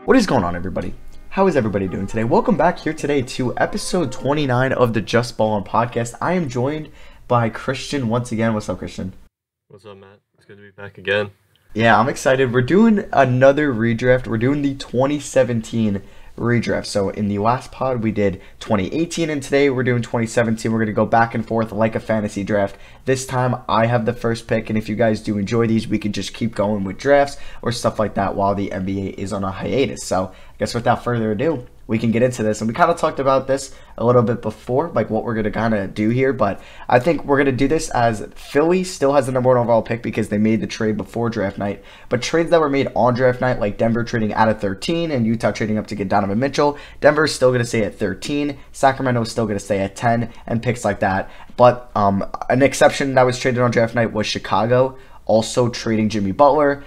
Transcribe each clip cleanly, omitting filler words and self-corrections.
What is going on, everybody? How is everybody doing today? Welcome back here today to episode 29 of the Just Ball On podcast. I am joined by Christian once again. What's up, Christian? What's up, Matt? It's good to be back again. Yeah, I'm excited. We're doing another redraft. We're doing the 2017 redraft. So in the last pod, we did 2018, and today we're doing 2017. We're going to go back and forth like a fantasy draft. This time, I have the first pick, and if you guys do enjoy these, we can just keep going with drafts or stuff like that while the NBA is on a hiatus. So I guess without further ado, we can get into this. And we kind of talked about this a little bit before, like what we're going to kind of do here. But I think we're going to do this as Philly still has the number one overall pick because they made the trade before draft night. But trades that were made on draft night, like Denver trading out of 13 and Utah trading up to get Donovan Mitchell, Denver is still going to stay at 13. Sacramento is still going to stay at 10 and picks like that. But an exception that was traded on draft night was Chicago, also trading Jimmy Butler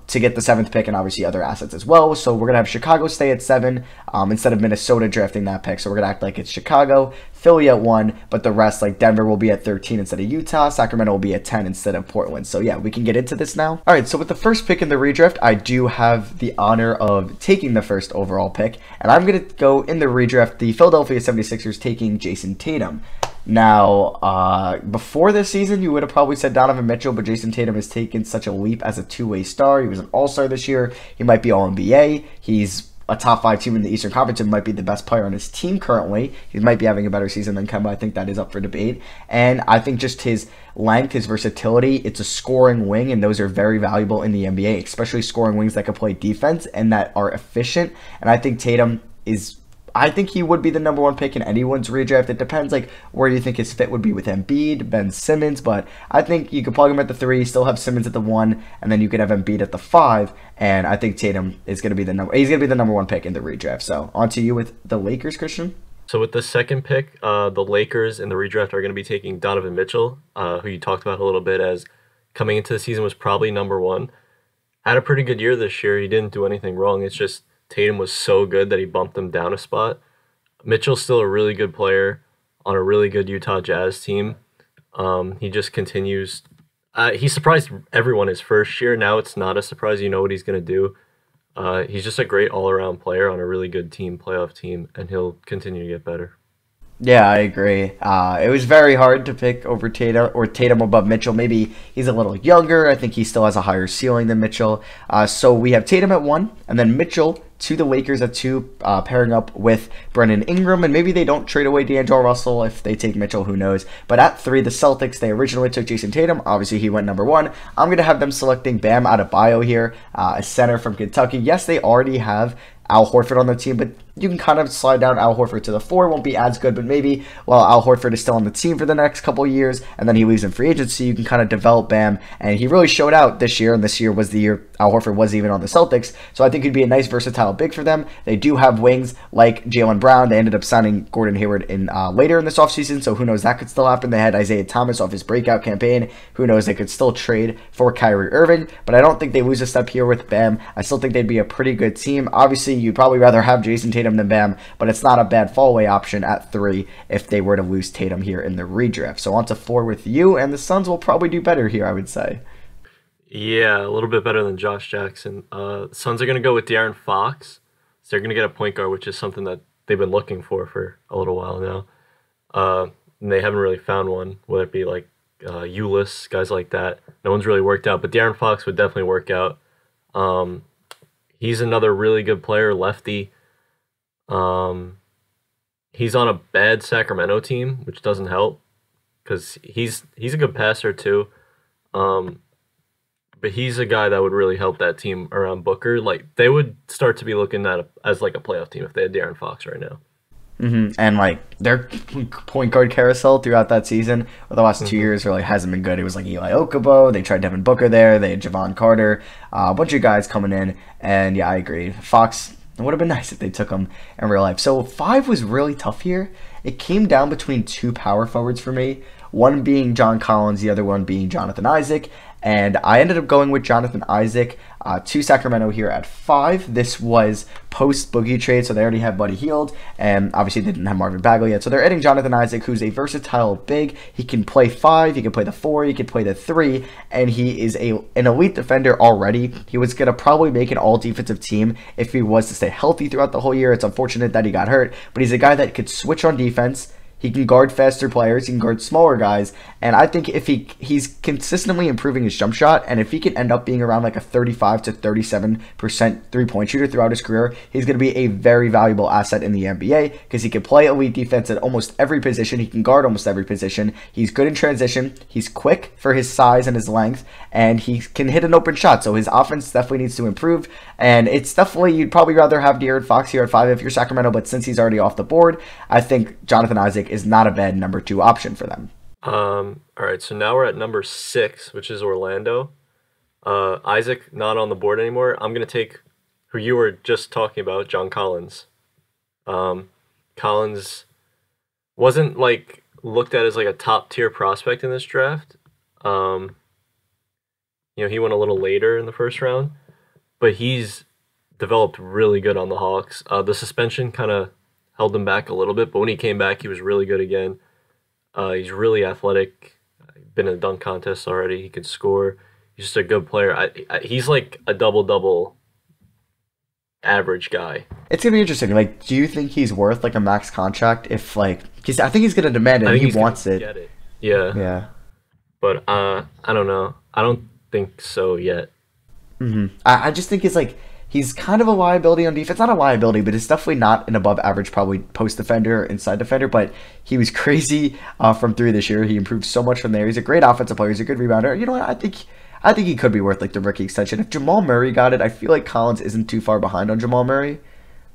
to get the 7th pick and obviously other assets as well. So we're going to have Chicago stay at 7 instead of Minnesota drafting that pick. So we're going to act like it's Chicago, Philly at 1, but the rest, like Denver will be at 13 instead of Utah, Sacramento will be at 10 instead of Portland. So yeah, we can get into this now. All right, so with the first pick in the redraft, I do have the honor of taking the first overall pick, and I'm going to go in the redraft, the Philadelphia 76ers taking Jason Tatum. Now, before this season, you would have probably said Donovan Mitchell, but Jason Tatum has taken such a leap as a two-way star. He was an all-star this year. He might be all-NBA. He's a top 5 team in the Eastern Conference and might be the best player on his team currently. He might be having a better season than Kemba. I think that is up for debate. And I think just his length, his versatility, it's a scoring wing, and those are very valuable in the NBA, especially scoring wings that can play defense and that are efficient. And I think Tatum is... I think he would be the number one pick in anyone's redraft. It depends like where you think his fit would be with Embiid, Ben Simmons, but I think you could plug him at the 3, still have Simmons at the 1, and then you could have Embiid at the 5, and I think Tatum is going to be the number one pick in the redraft. So on to you with the Lakers, Christian. So with the second pick, the Lakers in the redraft are going to be taking Donovan Mitchell, who you talked about a little bit as coming into the season was probably number 1. Had a pretty good year this year. He didn't do anything wrong. It's just Tatum was so good that he bumped him down a spot. Mitchell's still a really good player on a really good Utah Jazz team. He just continues. He surprised everyone his first year. Now it's not a surprise. You know what he's going to do. He's just a great all-around player on a really good team, playoff team, and he'll continue to get better. Yeah, I agree. It was very hard to pick over Tatum above Mitchell. Maybe he's a little younger. I think he still has a higher ceiling than Mitchell. So we have Tatum at 1, and then Mitchell to the Lakers at 2, pairing up with Brendan Ingram. And maybe they don't trade away D'Angelo Russell if they take Mitchell, who knows. But at 3, the Celtics, they originally took Jason Tatum. Obviously, he went number 1. I'm going to have them selecting Bam Adebayo here, a center from Kentucky. Yes, they already have Al Horford on the team, but you can kind of slide down Al Horford to the 4. Won't be as good, but maybe while Al Horford is still on the team for the next couple of years, and then he leaves in free agency, you can kind of develop Bam, and he really showed out this year, and this year was the year Al Horford was even on the Celtics, so I think he'd be a nice versatile big for them. They do have wings like Jaylen Brown. They ended up signing Gordon Hayward in later in this offseason, so who knows, that could still happen. They had Isaiah Thomas off his breakout campaign. Who knows, they could still trade for Kyrie Irving, but I don't think they lose a step here with Bam. I still think they'd be a pretty good team. Obviously, you'd probably rather have Jason Tatum than Bam, but it's not a bad fallaway option at 3 if they were to lose Tatum here in the redraft. So on to 4 with you, and the Suns will probably do better here, I would say. Yeah, a little bit better than Josh Jackson. Suns are going to go with De'Aaron Fox. So they're going to get a point guard, which is something that they've been looking for a little while now. And they haven't really found one, whether it be like Ulyss, guys like that. No one's really worked out, but De'Aaron Fox would definitely work out. He's another really good player, lefty. He's on a bad Sacramento team, which doesn't help because he's a good passer too. But he's a guy that would really help that team around Booker. Like they would start to be looking at as like a playoff team if they had De'Aaron Fox right now. And like their point guard carousel throughout that season for the last 2 years really hasn't been good. It was like Eli Okubo. They tried Devin Booker there. They had Javon Carter. A bunch of guys coming in. And yeah, I agree. Fox, it would have been nice if they took him in real life. So 5 was really tough here. It came down between 2 power forwards for me. one being John Collins, the other one being Jonathan Isaac. And I ended up going with Jonathan Isaac to Sacramento here at 5. This was post-Boogie trade, so they already had Buddy Hield, and obviously they didn't have Marvin Bagley yet. So they're adding Jonathan Isaac, who's a versatile big. He can play 5, he can play the 4, he can play the 3, and he is an elite defender already. He was going to probably make an all-defensive team if he was to stay healthy throughout the whole year. It's unfortunate that he got hurt, but he's a guy that could switch on defense. He can guard faster players, he can guard smaller guys, and I think if he's consistently improving his jump shot, and if he can end up being around like a 35 to 37% three-point shooter throughout his career, he's going to be a very valuable asset in the NBA because he can play elite defense at almost every position. He can guard almost every position. He's good in transition. He's quick for his size and his length, and he can hit an open shot, so his offense definitely needs to improve, and it's definitely, you'd probably rather have De'Aaron Fox here at 5 if you're Sacramento, but since he's already off the board, I think Jonathan Isaac is not a bad number 2 option for them. All right, so now we're at number 6, which is Orlando. Isaac not on the board anymore. I'm gonna take who you were just talking about, John Collins. Collins wasn't like looked at as like a top tier prospect in this draft. He went a little later in the first round, but he's developed really good on the Hawks. The suspension kind of held him back a little bit, but when he came back, he was really good again. He's really athletic. Been in a dunk contest already. He can score. He's just a good player. He's like a double-double average guy. It's gonna be interesting. Like, do you think he's worth like a max contract? If like, I think he's gonna demand it. He wants it. Get it. Yeah. Yeah. But I don't know. I don't think so yet. I just think it's like, he's kind of a liability on defense. Not a liability, but it's definitely not an above average, probably post defender or inside defender. But he was crazy from 3 this year. He improved so much from there. He's a great offensive player. He's a good rebounder. You know what? I think he could be worth like the rookie extension. If Jamal Murray got it, I feel like Collins isn't too far behind on Jamal Murray.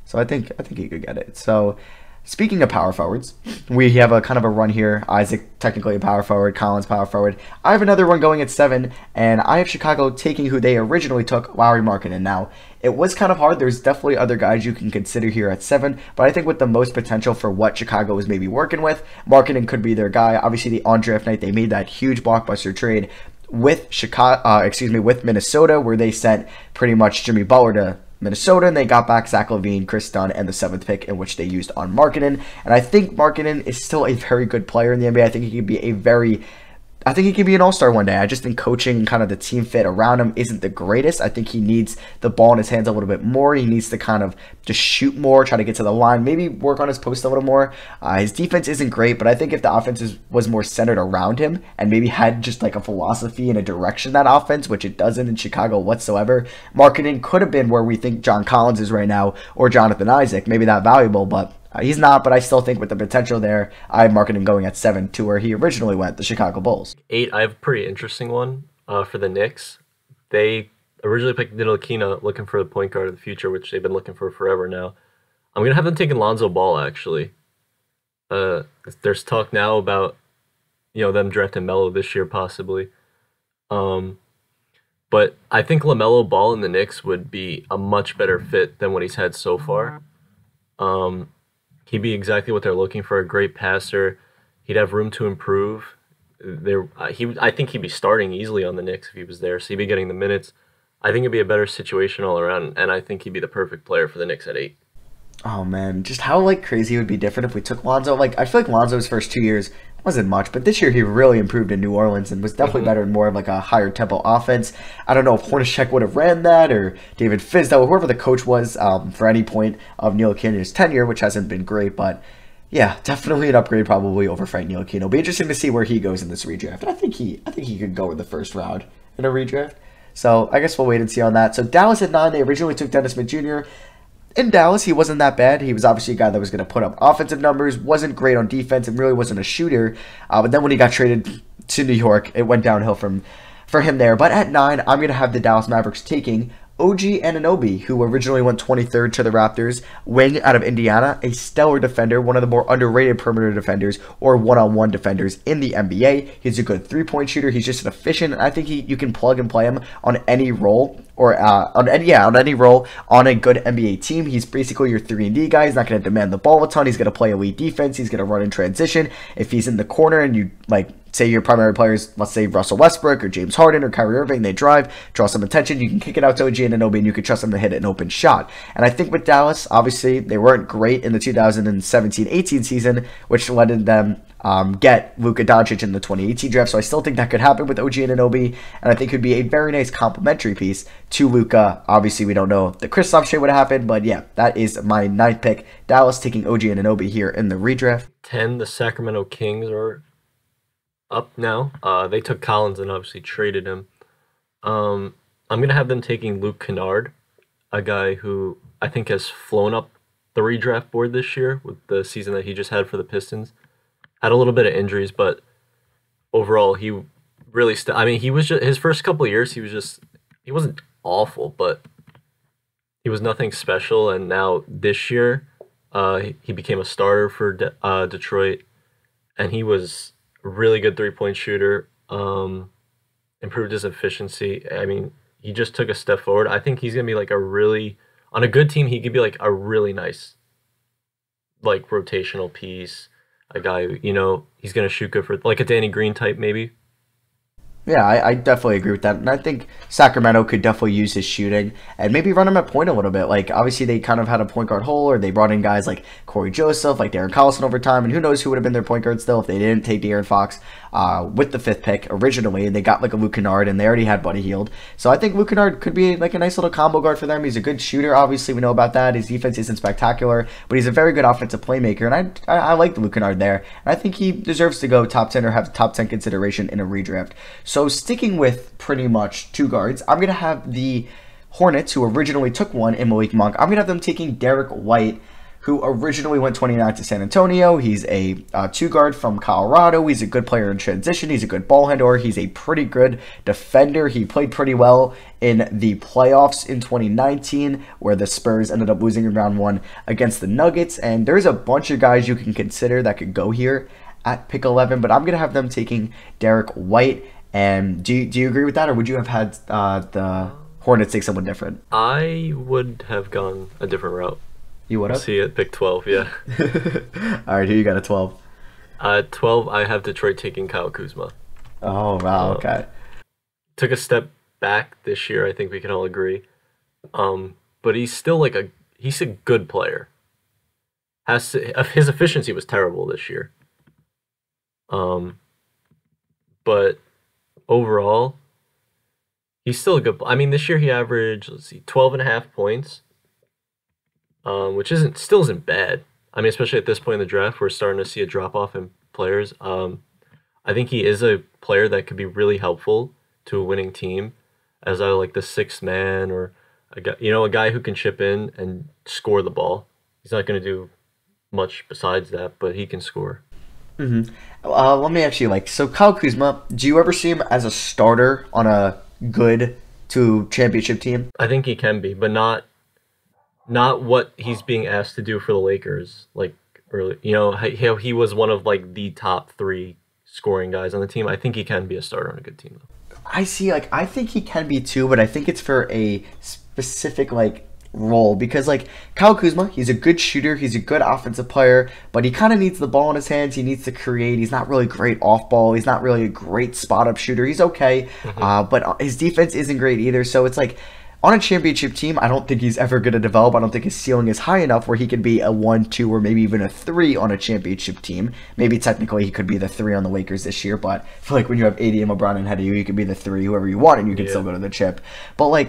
So I think he could get it. So speaking of power forwards, we have a kind of a run here. Isaac, technically a power forward. Collins, power forward. I have another one going at 7, and I have Chicago taking who they originally took, Lauri Markkanen. Now, it was kind of hard. There's definitely other guys you can consider here at 7, but I think with the most potential for what Chicago was maybe working with, Markkanen could be their guy. Obviously, on draft night, they made that huge blockbuster trade with with Minnesota, where they sent pretty much Jimmy Butler to Minnesota, and they got back Zach LaVine, Chris Dunn, and the 7th pick, in which they used on Markkanen. And I think Markkanen is still a very good player in the NBA. I think he could be an all-star one day. I just think coaching and kind of the team fit around him isn't the greatest. I think he needs the ball in his hands a little bit more. He needs to kind of just shoot more, try to get to the line, maybe work on his post a little more. His defense isn't great, but I think if the offense was more centered around him and maybe had just like a philosophy and a direction that offense, which it doesn't in Chicago whatsoever, Markkanen could have been where we think John Collins is right now, or Jonathan Isaac, maybe that valuable, but he's not. But I still think with the potential there, I have Markkanen going at 7 to where he originally went, the Chicago Bulls. 8, I have a pretty interesting one for the Knicks. They originally picked Ntilikina, looking for the point guard of the future, which they've been looking for forever now. I'm going to have them taking Lonzo Ball, actually. There's talk now about them drafting Melo this year, possibly. But I think LaMelo Ball in the Knicks would be a much better fit than what he's had so far. He'd be exactly what they're looking for, a great passer. He'd have room to improve. I think he'd be starting easily on the Knicks if he was there, so he'd be getting the minutes. I think it'd be a better situation all around, and I think he'd be the perfect player for the Knicks at 8. Oh, man. Just how, crazy it would be different if we took Lonzo. I feel like Lonzo's first 2 years wasn't much, but this year he really improved in New Orleans and was definitely better and more of a higher tempo offense. I don't know if Hornacek would have ran that, or David Fizdale, or whoever the coach was for any point of Ntilikina's tenure, which hasn't been great, but yeah, definitely an upgrade probably over Frank Ntilikina. It'll be interesting to see where he goes in this redraft. And I think he could go in the first round in a redraft. So I guess we'll wait and see on that. So Dallas at 9, they originally took Dennis Smith Jr. In Dallas, he wasn't that bad. He was obviously a guy that was going to put up offensive numbers, wasn't great on defense, and really wasn't a shooter. But then when he got traded to New York, it went downhill for him there. But at 9, I'm going to have the Dallas Mavericks taking OG Anunoby, who originally went 23rd to the Raptors, wing out of Indiana, a stellar defender, one of the more underrated perimeter defenders or one-on-one defenders in the NBA. He's a good three-point shooter. He's just an efficient. I think you can plug and play him on any role, or on any role on a good NBA team. He's basically your 3-and-D guy. He's not going to demand the ball a ton. He's going to play elite defense. He's going to run in transition. If he's in the corner and you say your primary players, let's say Russell Westbrook or James Harden or Kyrie Irving, they drive, draw some attention, you can kick it out to OG Anunoby and you can trust them to hit an open shot. And I think with Dallas, obviously, they weren't great in the 2017-18 season, which led them get Luka Doncic in the 2018 draft. So I still think that could happen with OG Anunoby, and I think it would be a very nice complementary piece to Luka. Obviously, we don't know if the Kristaps trade would happen, but yeah, that is my 9th pick. Dallas taking OG Anunoby here in the redraft. 10, the Sacramento Kings are up now. They took Collins and obviously traded him. I'm going to have them taking Luke Kennard, a guy who I think has flown up the redraft board this year with the season that he just had for the Pistons. Had a little bit of injuries, but overall he really he was just, his first couple of years, he wasn't awful, but he was nothing special. And now this year, he became a starter for Detroit, and he was a really good 3-point shooter. Improved his efficiency. I mean, he just took a step forward. I think he's gonna be like on a good team, he could be like a really nice, like, rotational piece. A guy, he's going to shoot good for, like, a Danny Green type, maybe. Yeah, I definitely agree with that. And I think Sacramento could definitely use his shooting and maybe run him at point a little bit. Like, obviously, they kind of had a point guard hole, or they brought in guys like Corey Joseph, like Darren Collison over time, and who knows who would have been their point guard still if they didn't take De'Aaron Fox with the 5th pick originally. They got like a Luke Kennard, and they already had Buddy Hield. So I think Luke Kennard could be like a nice little combo guard for them. He's a good shooter, obviously, we know about that. His defense isn't spectacular, but he's a very good offensive playmaker, and I like Luke Kennard there. And I think he deserves to go top 10 or have top 10 consideration in a redraft. So sticking with pretty much 2 guards, I'm going to have the Hornets, who originally took one in Malik Monk. I'm going to have them taking Derek White, who originally went 29 to San Antonio. He's a 2-guard from Colorado. He's a good player in transition. He's a good ball handler. He's a pretty good defender. He played pretty well in the playoffs in 2019, where the Spurs ended up losing in round 1 against the Nuggets. And there's a bunch of guys you can consider that could go here at pick 11, but I'm going to have them taking Derek White. And do you agree with that, or would you have had the Hornets take someone different? I would have gone a different route. You would have? See it, pick 12, yeah. All right, who you got at 12? 12, I have Detroit taking Kyle Kuzma. Oh, wow, okay. Took a step back this year, I think we can all agree. But he's still he's a good player. His efficiency was terrible this year. But overall, he's still a good. I mean, this year he averaged 12.5 points, which still isn't bad. I mean, especially at this point in the draft, we're starting to see a drop off in players. I think he is a player that could be really helpful to a winning team, as either like the 6th man or a guy who can chip in and score the ball. He's not going to do much besides that, but he can score. Mm-hmm. Let me actually so Kyle Kuzma, do you ever see him as a starter on a good to championship team? I think he can be, but not what he's being asked to do for the Lakers. Like early, he was one of the top 3 scoring guys on the team. I think he can be a starter on a good team, though. I see. I think he can be too, but I think it's for a specific role, because Kyle Kuzma, he's a good shooter, he's a good offensive player, but he kind of needs the ball in his hands. He needs to create. He's not really great off ball. He's not really a great spot up shooter. He's okay, but his defense isn't great either. So it's on a championship team, I don't think he's ever going to develop. I don't think his ceiling is high enough where he could be a 1, 2, or maybe even a 3 on a championship team. Maybe technically he could be the 3 on the Lakers this year, but I feel like when you have AD and LeBron ahead of you, you could be the 3, whoever you want, and you can still go to the chip. But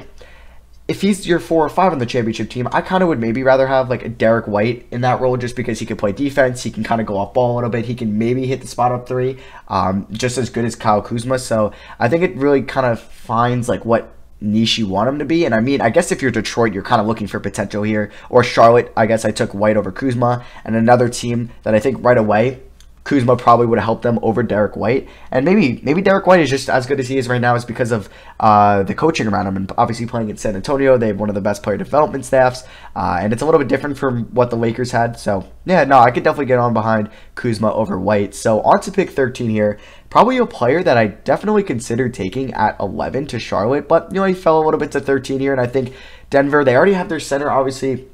if he's your 4 or 5 on the championship team, I kind of would maybe rather have a Derek White in that role, just because he can play defense, he can kind of go off ball a little bit, he can maybe hit the spot up 3, just as good as Kyle Kuzma. So I think it really kind of finds what niche you want him to be. And I mean, I guess if you're Detroit, you're kind of looking for potential here, or Charlotte. I guess I took White over Kuzma, and another team that I think right away Kuzma probably would have helped them over Derek White. And maybe Derek White is just as good as he is right now is because of the coaching around him. And obviously playing in San Antonio, they have one of the best player development staffs. And it's a little bit different from what the Lakers had. So, yeah, no, I could definitely get on behind Kuzma over White. So, on to pick 13 here. Probably a player that I definitely considered taking at 11 to Charlotte. But, he fell a little bit to 13 here. And I think Denver, they already have their center, obviously,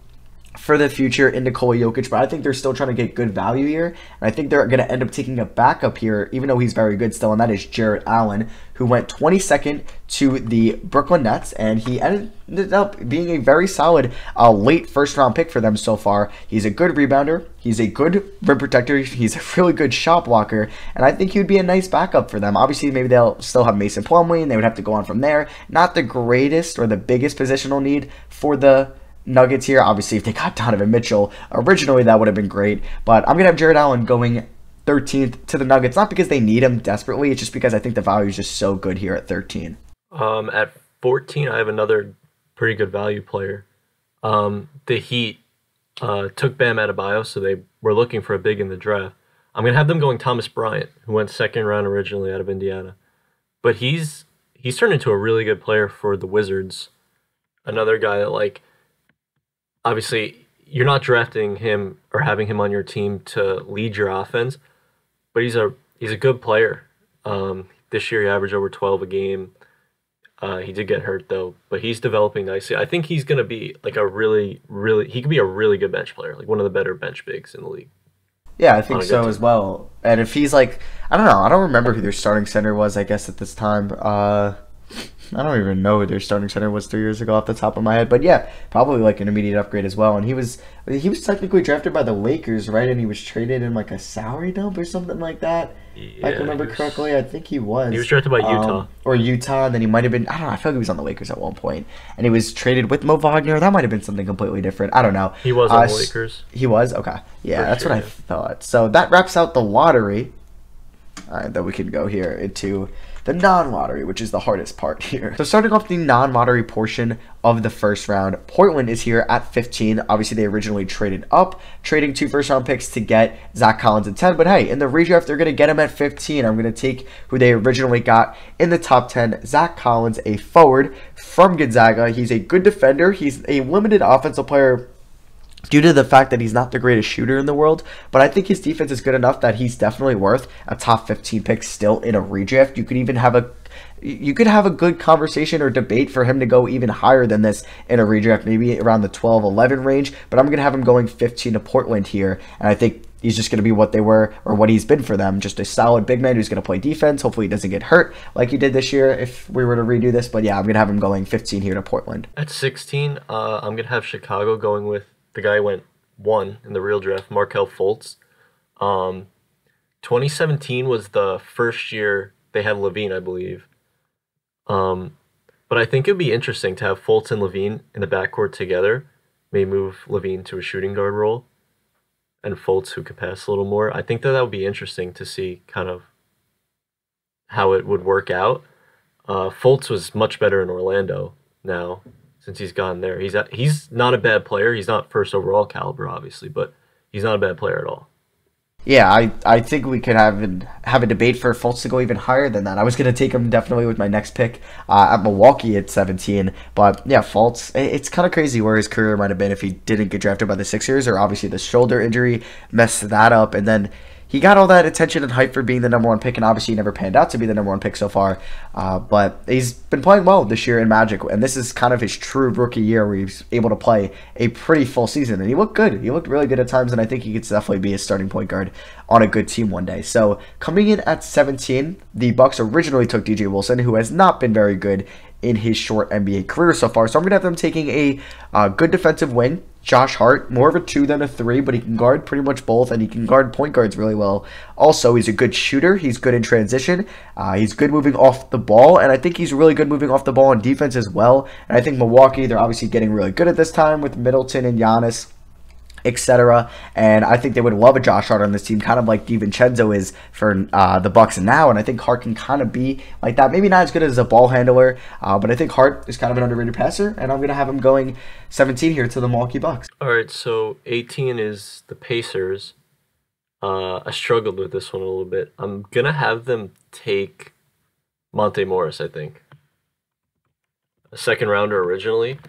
for the future in Nikola Jokic, but I think they're still trying to get good value here. And I think they're going to end up taking a backup here, even though he's very good still, and that is Jarrett Allen, who went 22nd to the Brooklyn Nets, and he ended up being a very solid late first-round pick for them so far. He's a good rebounder. He's a good rim protector. He's a really good shot blocker, and I think he would be a nice backup for them. Obviously, maybe they'll still have Mason Plumlee, and they would have to go on from there. Not the greatest or the biggest positional need for the Nuggets here. Obviously, if they got Donovan Mitchell originally, that would have been great. But I'm going to have Jarrett Allen going 13th to the Nuggets, not because they need him desperately. It's just because I think the value is just so good here at 13. At 14, I have another pretty good value player. The Heat took Bam Adebayo, so they were looking for a big in the draft. I'm going to have them going Thomas Bryant, who went second round originally out of Indiana. But he's turned into a really good player for the Wizards. Another guy that, like, obviously, you're not drafting him or having him on your team to lead your offense, but he's a good player. This year he averaged over 12 a game. He did get hurt though, but he's developing nicely. I think he's gonna be like he could be a really good bench player, like one of the better bench bigs in the league. Yeah, I think so as well. And if he's like, I don't know, I don't remember who their starting center was, I guess, at this time. I don't even know who their starting center was 3 years ago off the top of my head. But yeah, probably like an immediate upgrade as well. And he was technically drafted by the Lakers, right? And he was traded in like a salary dump or something like that. Yeah, I can remember correctly. I think he was. He was drafted by Utah. Or Utah, and then he might have been, I don't know, I feel like he was on the Lakers at one point. And he was traded with Mo Wagner. That might have been something completely different. I don't know. He was on the Lakers. He was? Okay. Yeah, that's sure, what I thought. So that wraps out the lottery. All right, then we can go here into the non-lottery, which is the hardest part here. So starting off the non-lottery portion of the first round, Portland is here at 15. Obviously, they originally traded up, trading 2 first-round picks to get Zach Collins at 10. But hey, in the redraft, they're going to get him at 15. I'm going to take who they originally got in the top 10, Zach Collins, a forward from Gonzaga. He's a good defender. He's a limited offensive player due to the fact that he's not the greatest shooter in the world, but I think his defense is good enough that he's definitely worth a top 15 pick still in a redraft. You could even have a good conversation or debate for him to go even higher than this in a redraft, maybe around the 12-11 range, but I'm going to have him going 15 to Portland here, and I think he's just going to be what they were or what he's been for them, just a solid big man who's going to play defense. Hopefully he doesn't get hurt like he did this year if we were to redo this, but yeah, I'm going to have him going 15 here to Portland. At 16, I'm going to have Chicago going with the guy who went 1 in the real draft, Markelle Fultz. 2017 was the first year they had Levine, I believe. But I think it would be interesting to have Fultz and Levine in the backcourt together. Maybe move Levine to a shooting guard role and Fultz who could pass a little more. I think that would be interesting to see kind of how it would work out. Fultz was much better in Orlando now. Since he's gone there, he's not a bad player. He's not first overall caliber, obviously, but he's not a bad player at all. Yeah, I think we could have a debate for Fultz to go even higher than that. I was going to take him definitely with my next pick at Milwaukee at 17. But yeah, Fultz, it's kind of crazy where his career might have been if he didn't get drafted by the Sixers, or obviously the shoulder injury messed that up. And then he got all that attention and hype for being the number 1 pick, and obviously he never panned out to be the number 1 pick so far. But he's been playing well this year in Magic, and this is kind of his true rookie year where he's able to play a pretty full season. And he looked good. He looked really good at times, and I think he could definitely be a starting point guard on a good team one day. So coming in at 17, the Bucks originally took DJ Wilson, who has not been very good in his short NBA career so far. So I'm going to have them taking a good defensive wing. Josh Hart, more of a 2 than a 3, but he can guard pretty much both, and he can guard point guards really well. Also, he's a good shooter. He's good in transition. He's good moving off the ball, and I think he's really good moving off the ball on defense as well. And I think Milwaukee, they're obviously getting really good at this time with Middleton and Giannis, etc. And I think they would love a Josh Hart on this team, kind of like DiVincenzo is for the Bucks now. And I think Hart can kind of be like that. Maybe not as good as a ball handler, but I think Hart is kind of an underrated passer. And I'm going to have him going 17 here to the Milwaukee Bucks. All right, so 18 is the Pacers. I struggled with this one a little bit. I'm going to have them take Monte Morris, I think. A second rounder originally.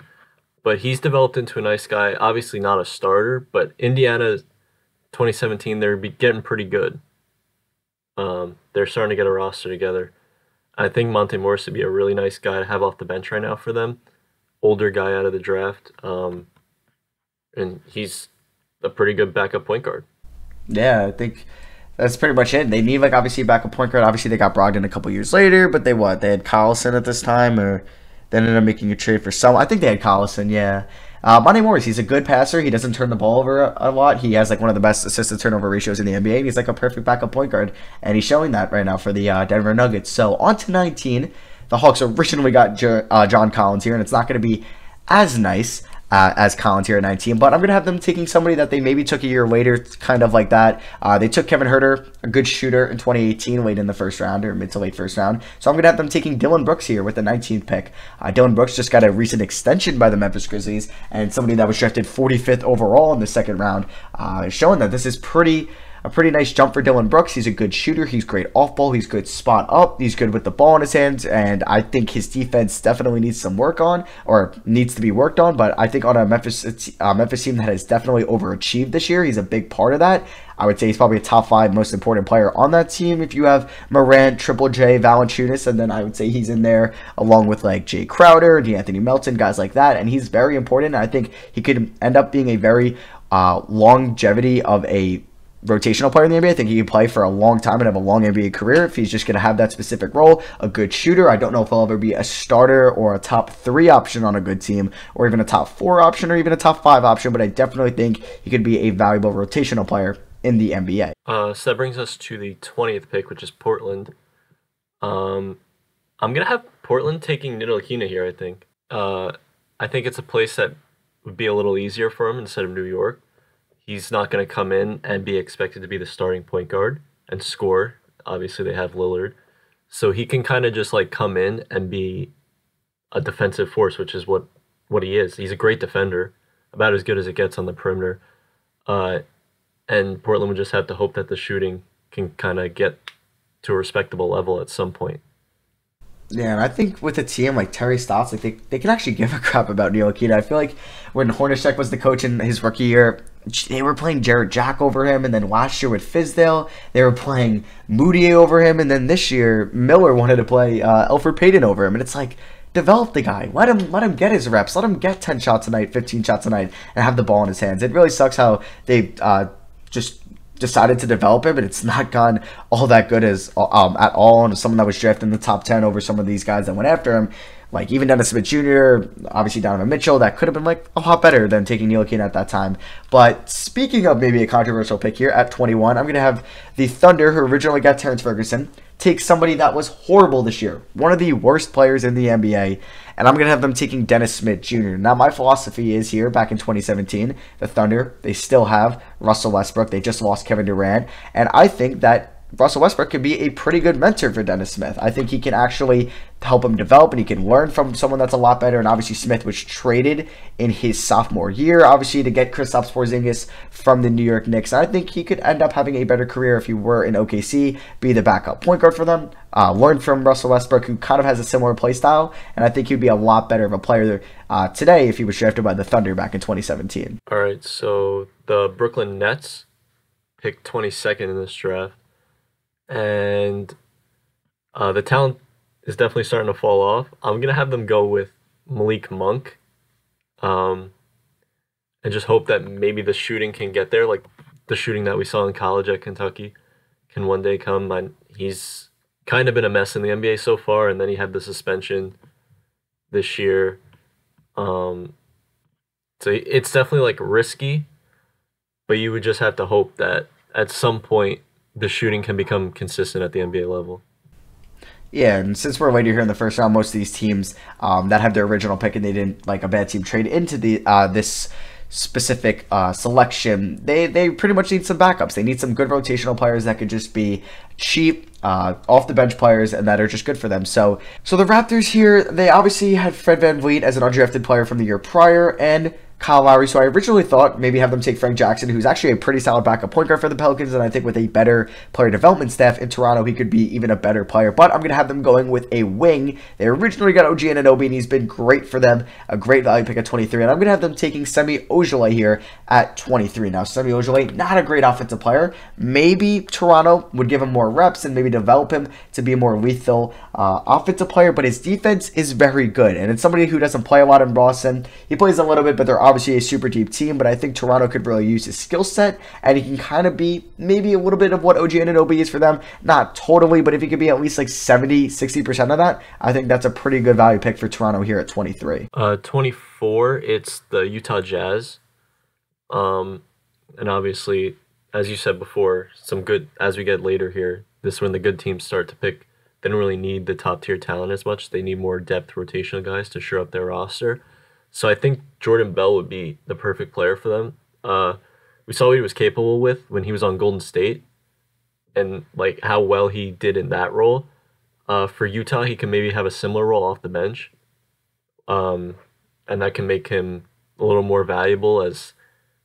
But he's developed into a nice guy. Obviously not a starter, but Indiana 2017, they're getting pretty good. They're starting to get a roster together. I think Monte Morris would be a really nice guy to have off the bench right now for them. Older guy out of the draft. and he's a pretty good backup point guard. Yeah, I think that's pretty much it. They need, like, obviously a backup point guard. Obviously, they got Brogdon a couple years later, but they had Collison at this time, or they ended up making a trade for some. I think they had Collison, yeah. Monte Morris, he's a good passer. He doesn't turn the ball over a lot. He has, like, one of the best assist-to-turnover ratios in the NBA, and he's, like, a perfect backup point guard, and he's showing that right now for the Denver Nuggets. So, on to 19. The Hawks originally got John Collins here, and it's not going to be as nice as Collins here at 19, but I'm going to have them taking somebody that they maybe took a year later, kind of like that. They took Kevin Huerter, a good shooter, in 2018, late in the first round, or mid to late first round. So I'm going to have them taking Dillon Brooks here with the 19th pick. Dillon Brooks just got a recent extension by the Memphis Grizzlies, and somebody that was drafted 45th overall in the second round, showing that this is a pretty nice jump for Dillon Brooks. He's a good shooter. He's great off ball. He's good spot up. He's good with the ball in his hands. And I think his defense definitely needs some work on, or needs to be worked on. But I think on a Memphis team that has definitely overachieved this year, he's a big part of that. I would say he's probably a top 5 most important player on that team. If you have Morant, Triple J, Valanciunas, and then I would say he's in there along with like Jay Crowder, DeAnthony Melton, guys like that. And he's very important. I think he could end up being a very longevity of a rotational player in the NBA. I think he can play for a long time and have a long NBA career if he's just going to have that specific role. A good shooter. I don't know if he'll ever be a starter or a top 3 option on a good team, or even a top 4 option, or even a top 5 option, but I definitely think he could be a valuable rotational player in the NBA. So that brings us to the 20th pick, which is Portland. I'm going to have Portland taking Ntilikina here, I think. I think it's a place that would be a little easier for him instead of New York. He's not going to come in and be expected to be the starting point guard and score. Obviously, they have Lillard. So he can kind of just like come in and be a defensive force, which is what he is. He's a great defender, about as good as it gets on the perimeter. And Portland would just have to hope that the shooting can kind of get to a respectable level at some point. Yeah, and I think with a team like Terry Stotts, like they can actually give a crap about Ntilikina. I feel like when Hornacek was the coach in his rookie year, they were playing Jarrett Jack over him, and then last year with Fizdale, they were playing Moutier over him, and then this year Miller wanted to play Elfrid Payton over him, and it's like, develop the guy, let him get his reps, let him get 10 shots a night, 15 shots a night, and have the ball in his hands. It really sucks how they just decided to develop him, but it's not gone all that good as at all. And someone that was drafted in the top 10 over some of these guys that went after him, like even Dennis Smith Jr., obviously Donovan Mitchell, that could have been like a lot better than taking Ntilikina at that time. But speaking of maybe a controversial pick here at 21, I'm going to have the Thunder, who originally got Terrence Ferguson, take somebody that was horrible this year, one of the worst players in the NBA, and I'm going to have them taking Dennis Smith Jr. Now, my philosophy is here, back in 2017, the Thunder, they still have Russell Westbrook. They just lost Kevin Durant, and I think that Russell Westbrook could be a pretty good mentor for Dennis Smith. I think he can actually help him develop, and he can learn from someone that's a lot better. And obviously Smith was traded in his sophomore year, obviously, to get Kristaps Porzingis from the New York Knicks. And I think he could end up having a better career if he were in OKC, be the backup point guard for them, learn from Russell Westbrook, who kind of has a similar play style, and I think he'd be a lot better of a player today if he was drafted by the Thunder back in 2017. All right, so the Brooklyn Nets picked 22nd in this draft. And the talent is definitely starting to fall off. I'm going to have them go with Malik Monk, and just hope that maybe the shooting can get there, like the shooting that we saw in college at Kentucky can one day come. And he's kind of been a mess in the NBA so far, and then he had the suspension this year. So it's definitely like risky, but you would just have to hope that at some point the shooting can become consistent at the NBA level. Yeah, and since we're later here in the first round, most of these teams that have their original pick and they didn't like a bad team trade into the this specific selection, they pretty much need some backups. They need some good rotational players that could just be cheap, off the bench players, and that are just good for them. So the Raptors here, they obviously had Fred VanVleet as an undrafted player from the year prior, and Kyle Lowry. So I originally thought maybe have them take Frank Jackson, who's actually a pretty solid backup point guard for the Pelicans, and I think with a better player development staff in Toronto, he could be even a better player. But I'm going to have them going with a wing. They originally got OG Anunoby, and he's been great for them, a great value pick at 23, and I'm going to have them taking Semi Ojeleye here at 23. Now, Semi Ojeleye, not a great offensive player. Maybe Toronto would give him more reps and maybe develop him to be a more lethal offensive player, but his defense is very good, and it's somebody who doesn't play a lot in Boston. He plays a little bit, but they're obviously a super deep team, but I think Toronto could really use his skill set, and he can kind of be maybe a little bit of what OG Anunoby is for them. Not totally, but if he could be at least like 70, 60% of that, I think that's a pretty good value pick for Toronto here at 23. 24, it's the Utah Jazz. And obviously, as you said before, some good, as we get later here, this is when the good teams start to pick. They don't really need the top tier talent as much. They need more depth rotational guys to shore up their roster. So I think Jordan Bell would be the perfect player for them. We saw what he was capable with when he was on Golden State and like how well he did in that role. For Utah, he can maybe have a similar role off the bench. And that can make him a little more valuable, as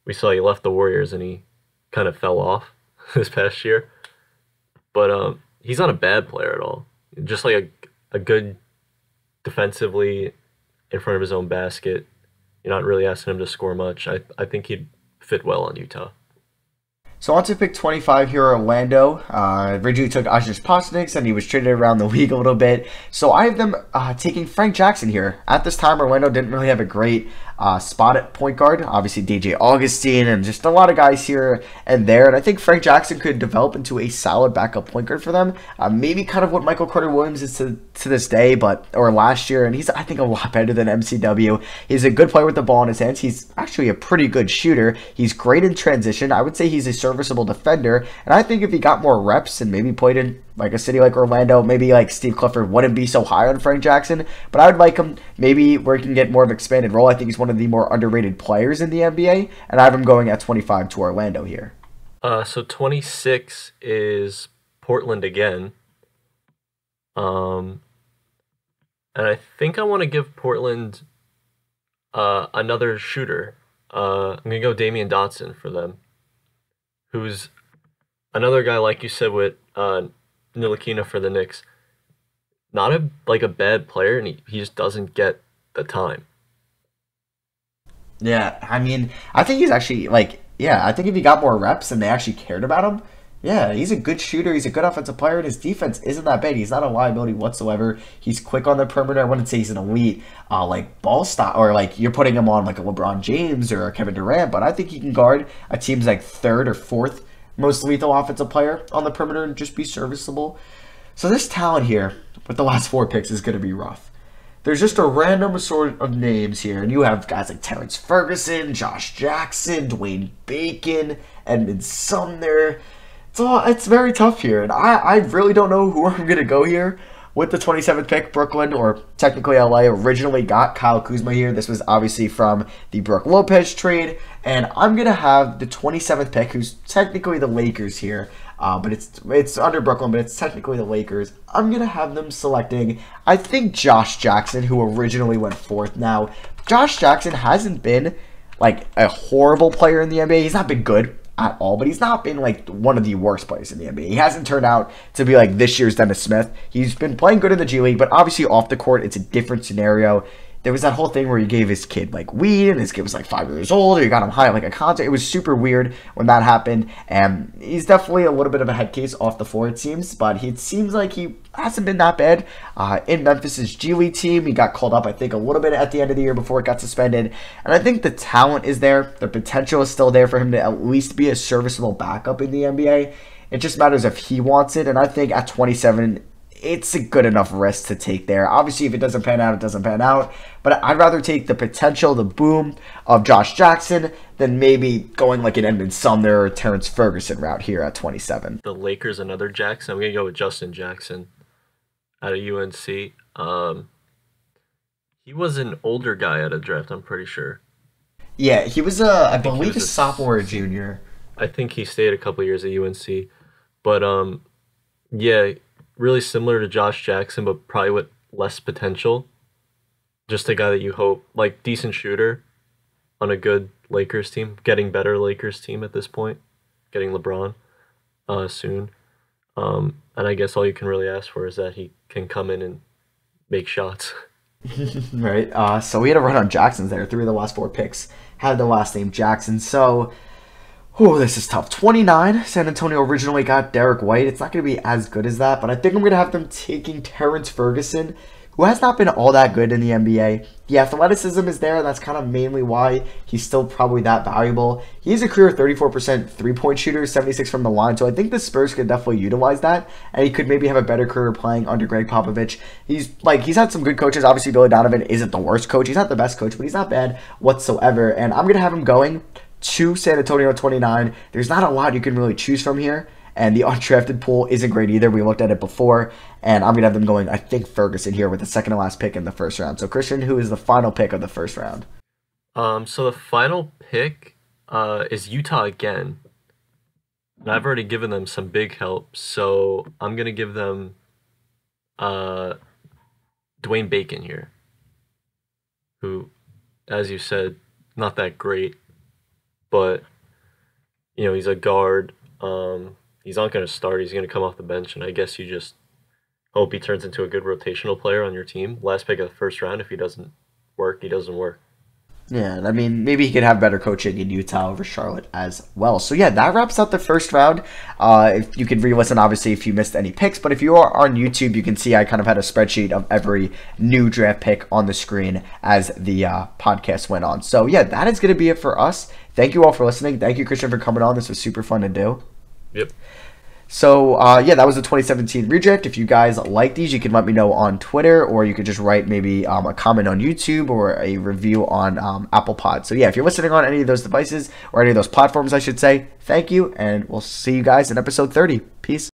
we saw he left the Warriors and he kind of fell off this past year. But he's not a bad player at all. Just like a good defensively in front of his own basket. You're not really asking him to score much. I think he'd fit well on Utah. So on to pick 25 here, Orlando. Originally took Ajay Pasniks, and he was traded around the league a little bit. So I have them taking Frank Jackson here. At this time, Orlando didn't really have a great spot at point guard. Obviously, DJ Augustine and just a lot of guys here and there. And I think Frank Jackson could develop into a solid backup point guard for them. Maybe kind of what Michael Carter-Williams is to this day, or last year. And he's, I think, a lot better than MCW. He's a good player with the ball in his hands. He's actually a pretty good shooter. He's great in transition. I would say he's a serviceable defender. And I think if he got more reps and maybe played in like a city like Orlando, maybe like Steve Clifford wouldn't be so high on Frank Jackson, but I would like him maybe where he can get more of an expanded role. I think he's one of the more underrated players in the NBA, and I have him going at 25 to Orlando here. So 26 is Portland again. And I think I want to give Portland another shooter. I'm going to go Damian Dotson for them, who's another guy, like you said, with Ntilikina for the Knicks. Not a bad player, and he just doesn't get the time. Yeah, I mean, I think he's actually, I think if he got more reps and they actually cared about him, yeah, he's a good shooter. He's a good offensive player, and his defense isn't that bad. He's not a liability whatsoever. He's quick on the perimeter. I wouldn't say he's an elite, ball stop, or you're putting him on like a LeBron James or a Kevin Durant, but I think he can guard a team's third or fourth most lethal offensive player on the perimeter and just be serviceable. So this talent here with the last 4 picks is going to be rough. There's just a random sort of names here, and you have guys like Terrence Ferguson, Josh Jackson, Dwayne Bacon, Edmund Sumner. It's very tough here, and I really don't know who I'm going to go here. With the 27th pick, Brooklyn, or technically LA, originally got Kyle Kuzma here. This was obviously from the Brook Lopez trade. And I'm going to have the 27th pick, who's technically the Lakers here. But it's under Brooklyn, but it's technically the Lakers. I'm going to have them selecting, I think, Josh Jackson, who originally went 4th. Now, Josh Jackson hasn't been a horrible player in the NBA. He's not been good at all, but he's not been one of the worst players in the NBA. He hasn't turned out to be this year's Dennis Smith. He's been playing good in the G League, but obviously off the court, it's a different scenario. There was that whole thing where he gave his kid weed, and his kid was 5 years old, or he got him high at a concert. It was super weird when that happened, and he's definitely a little bit of a head case off the floor, it seems, but it seems like he hasn't been that bad. In Memphis' G League team, he got called up, I think, a little bit at the end of the year before it got suspended, and I think the talent is there. The potential is still there for him to at least be a serviceable backup in the NBA. It just matters if he wants it, and I think at 27, it's a good enough risk to take there. Obviously, if it doesn't pan out, it doesn't pan out. But I'd rather take the potential, the boom of Josh Jackson than maybe going an Edmund Sumner or Terrence Ferguson route here at 27. The Lakers, another Jackson. I'm going to go with Justin Jackson out of UNC. He was an older guy at a draft, I'm pretty sure. Yeah, he was, I believe, a sophomore or junior. I think he stayed a couple years at UNC. But, yeah, really similar to Josh Jackson, but probably with less potential. Just a guy that you hope, decent shooter on a good Lakers team, getting better Lakers team at this point, getting LeBron soon. And I guess all you can really ask for is that he can come in and make shots. Right. So we had a run on Jacksons there. 3 of the last 4 picks had the last name Jackson. So, this is tough. 29. San Antonio originally got Derek White. It's not going to be as good as that, but I think I'm going to have them taking Terrence Ferguson, who has not been all that good in the NBA. The athleticism is there, and that's kind of mainly why he's still probably that valuable. He's a career 34% three-point shooter, 76 from the line, so I think the Spurs could definitely utilize that, and he could maybe have a better career playing under Greg Popovich. He's had some good coaches. Obviously, Billy Donovan isn't the worst coach. He's not the best coach, but he's not bad whatsoever, and I'm going to have him going to San Antonio 29. There's not a lot you can really choose from here. And the undrafted pool isn't great either. We looked at it before. And I'm going to have them going, I think, Ferguson here with the second to last pick in the first round. So, Christian, who is the final pick of the first round? So the final pick is Utah again. And I've already given them some big help. So I'm going to give them Dwayne Bacon here. Who, as you said, not that great. But, he's a guard. He's not going to start. He's going to come off the bench, and I guess you just hope he turns into a good rotational player on your team. Last pick of the first round. If he doesn't work, he doesn't work. Yeah, I mean, maybe he could have better coaching in Utah over Charlotte as well. So, yeah, that wraps up the first round. If you could re-listen, obviously, if you missed any picks. But if you are on YouTube, you can see I kind of had a spreadsheet of every new draft pick on the screen as the podcast went on. So, yeah, that is going to be it for us. Thank you all for listening. Thank you, Christian, for coming on. This was super fun to do. Yep. So, yeah, that was the 2017 redraft. If you guys like these, you can let me know on Twitter, or you could just write maybe a comment on YouTube or a review on Apple Pod. So, yeah, if you're listening on any of those devices or any of those platforms, I should say, thank you, and we'll see you guys in episode 30. Peace.